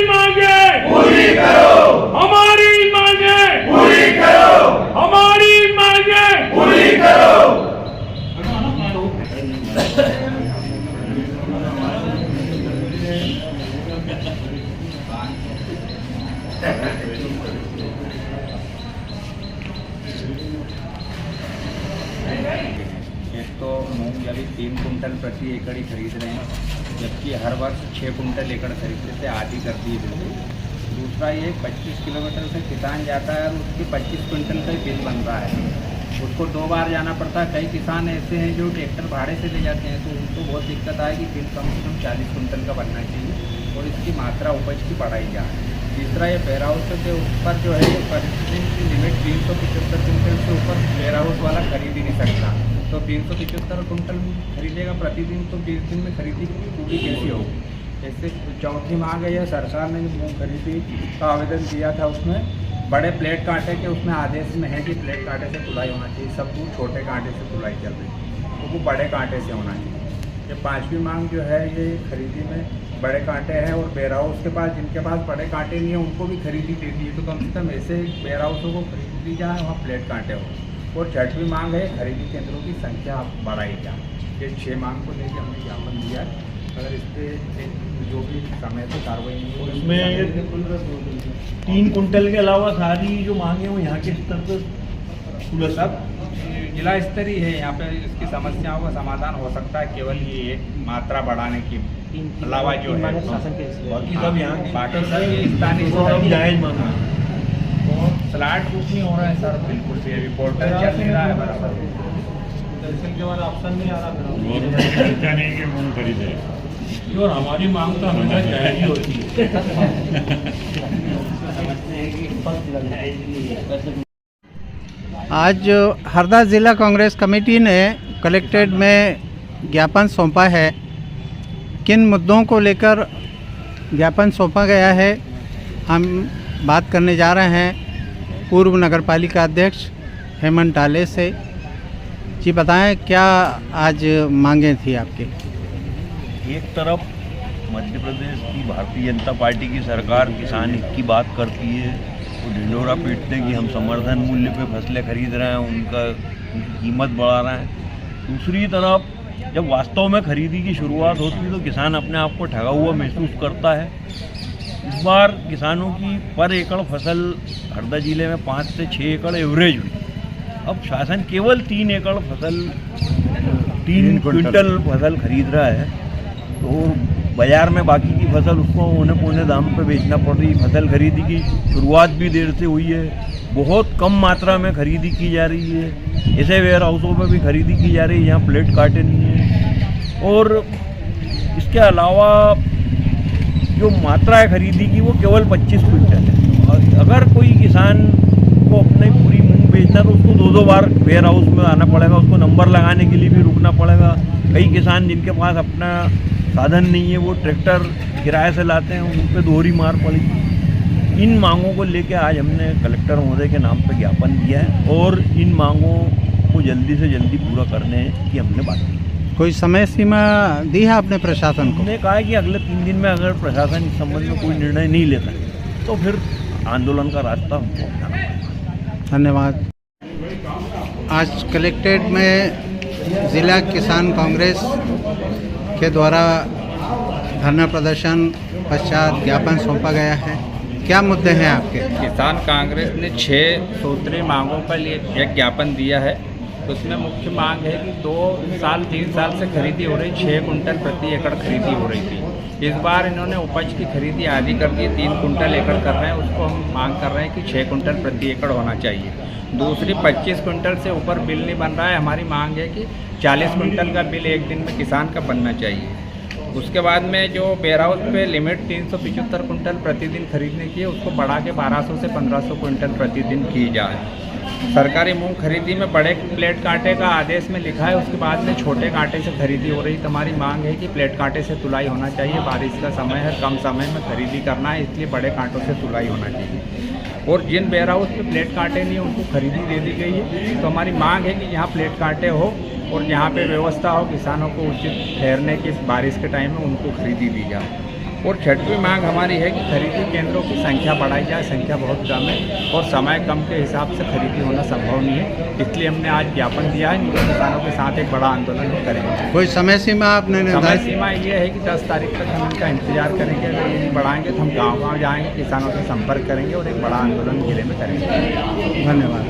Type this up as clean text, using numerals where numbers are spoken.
मांगे पूरी करो, हमारी मांगे पूरी करो, हमारी मांगे पूरी करो। एक तो मूंगफली 3 कुंटल प्रति एकड़ ही खरीद रहे हैं, जबकि हर वर्ष 6 कुंटल एकड़ खरीदते थे, आधी कर दी बिल्कुल। दूसरा ये 25 किलोमीटर से किसान जाता है और उसकी 25 कुंटल का ही बिल बन रहा है, उसको 2 बार जाना पड़ता है। कई किसान ऐसे हैं जो ट्रैक्टर भाड़े से ले जाते हैं, तो उनको बहुत दिक्कत आएगी। बिल कम से कम 40 कुंटल का बनना चाहिए और इसकी मात्रा उपज की बढ़ाई जाए। तीसरा ये वेयर हाउस के ऊपर जो है प्रतिदिन की लिमिट 375 कुंटल से ऊपर वेयर हाउस वाला खरीद ही नहीं सकता, तो 375 कुंटल खरीदेगा प्रतिदिन, तो 20 दिन में खरीदी पूरी कैसी होगी। जैसे चौथी मांग है, यह सरकार ने जो मूंगफली का आवेदन दिया था उसमें बड़े प्लेट कांटे के उसमें आदेश में है कि प्लेट कांटे से तुलाई होना चाहिए, सब दूर छोटे कांटे से तुलाई चल रही है, तो वो बड़े कांटे से होना चाहिए। ये पांचवी मांग जो है ये खरीदी में बड़े कांटे हैं और वेयर हाउस के पास जिनके पास बड़े कांटे नहीं है उनको भी खरीदी देती है, तो कम से कम ऐसे वेयर हाउसों को खरीद ली जाए वहाँ प्लेट कांटे हो। और छठवीं मांग है खरीदी केंद्रों की संख्या बढ़ाई जाए। ये 6 मांग को लेकर हमने ज्ञापन दिया है, अगर इस पर जो भी समय से कार्रवाई नहीं हो इसमें 3 कुंटल के अलावा सारी जो मांगे वो यहाँ के स्तर पर सब जिला स्तरीय है। यहाँ पे इसकी समस्याओं का समाधान हो सकता है केवल ये एक मात्रा बढ़ाने की अलावा जो है, बाकी सब यहाँ के बाकी सब ये स्थानीय जायज मांग स्लाट बुक नहीं हो रहा है सर, बिल्कुल भी अभी पोर्टल चल नहीं रहा है बराबर। तहसील के बाद ऑप्शन नहीं आ रहा गवर्नमेंट नहीं कि मूंग खरीदे, और हमारी मांग तो हमेशा जायज ही होती है। आज हरदा ज़िला कांग्रेस कमेटी ने कलेक्ट्रेट में ज्ञापन सौंपा है। किन मुद्दों को लेकर ज्ञापन सौंपा गया है, हम बात करने जा रहे हैं पूर्व नगरपालिका अध्यक्ष हेमंत टाले से। जी बताएं, क्या आज मांगें थी आपकी? एक तरफ मध्य प्रदेश की भारतीय जनता पार्टी की सरकार किसान हित की बात करती है, वो ढिंढोरा पीटते हैं कि हम समर्थन मूल्य पे फसलें खरीद रहे हैं, उनकी कीमत बढ़ा रहे हैं। दूसरी तरफ जब वास्तव में खरीदी की शुरुआत होती है तो किसान अपने आप को ठगा हुआ महसूस करता है। इस बार किसानों की पर एकड़ फसल हरदा जिले में 5 से 6 एकड़ एवरेज हुई। अब शासन केवल 3 एकड़ फसल 3 क्विंटल फसल खरीद रहा है, तो बाज़ार में बाकी की फसल उसको औने पौने दाम पे बेचना पड़ रही। फसल खरीदी की शुरुआत भी देर से हुई है, बहुत कम मात्रा में खरीदी की जा रही है। ऐसे वेयर हाउसों पर भी खरीदी की जा रही है यहाँ प्लेट काटे नहीं है। और इसके अलावा जो मात्रा है खरीदी की वो केवल 25 क्विंटल है। और अगर कोई किसान को अपनी पूरी मूंग बेचना तो उसको 2-2 बार वेयर हाउस में आना पड़ेगा, उसको नंबर लगाने के लिए भी रुकना पड़ेगा। कई किसान जिनके पास अपना साधन नहीं है वो ट्रैक्टर किराए से लाते हैं, उन पर दोहरी मार पड़ेगी। इन मांगों को लेकर आज हमने कलेक्टर महोदय के नाम पर ज्ञापन दिया है और इन मांगों को जल्दी से जल्दी पूरा करने की हमने बात की। कोई समय सीमा दी है आपने प्रशासन को? हमने कहा है कि अगले 3 दिन में अगर प्रशासन इस संबंध में कोई निर्णय नहीं लेता तो फिर आंदोलन का रास्ता हमको अपनाना पड़ेगा। धन्यवाद। आज कलेक्ट्रेट में ज़िला किसान कांग्रेस के द्वारा धरना प्रदर्शन पश्चात ज्ञापन सौंपा गया है। क्या मुद्दे हैं आपके? किसान कांग्रेस ने 6 सूत्री मांगों पर एक ज्ञापन दिया है। उसमें मुख्य मांग है कि 2-3 साल से खरीदी हो रही 6 कुंटल प्रति एकड़ खरीदी हो रही थी। इस बार इन्होंने उपज की खरीदी आधी कर दी, 3 कुंटल एकड़ कर रहे हैं। उसको हम मांग कर रहे हैं कि 6 कुंटल प्रति एकड़ होना चाहिए। दूसरी 25 कुंटल से ऊपर बिल नहीं बन रहा है। हमारी मांग है कि 40 कुंटल का बिल एक दिन में किसान का बनना चाहिए। उसके बाद में जो वेयर हाउस पे लिमिट 375 कुंटल प्रतिदिन खरीदने की है उसको बढ़ा के 1200 से 1500 कुंटल प्रतिदिन की जाए। सरकारी मूंग खरीदी में बड़े प्लेट कांटे का आदेश में लिखा है, उसके बाद में छोटे कांटे से खरीदी हो रही। तो हमारी मांग है कि प्लेट कांटे से तुलाई होना चाहिए। बारिश का समय है, कम समय में खरीदी करना है, इसलिए बड़े कांटों से तुलाई होना चाहिए। और जिन वेयर हाउस पे प्लेट कांटे नहीं उनको खरीदी दे दी गई है। तो हमारी मांग है कि यहाँ प्लेट कांटे हो और यहाँ पे व्यवस्था हो किसानों को उचित ठहरने की, बारिश के टाइम में उनको खरीदी दी जाए। और छठवीं मांग हमारी है कि खरीदी केंद्रों की संख्या बढ़ाई जाए। संख्या बहुत कम है और समय कम के हिसाब से खरीदी होना संभव नहीं है, इसलिए हमने आज ज्ञापन दिया है। किसानों के साथ एक बड़ा आंदोलन हम करेंगे। कोई समय सीमा आपने समय निर्धारित? सीमा ये है कि 10 तारीख तक हम इनका इंतजार करेंगे। अगर ये नहीं बढ़ाएंगे तो हम गाँव-गाँव जाएंगे, किसानों से संपर्क करेंगे और एक बड़ा आंदोलन जिले में करेंगे। धन्यवाद।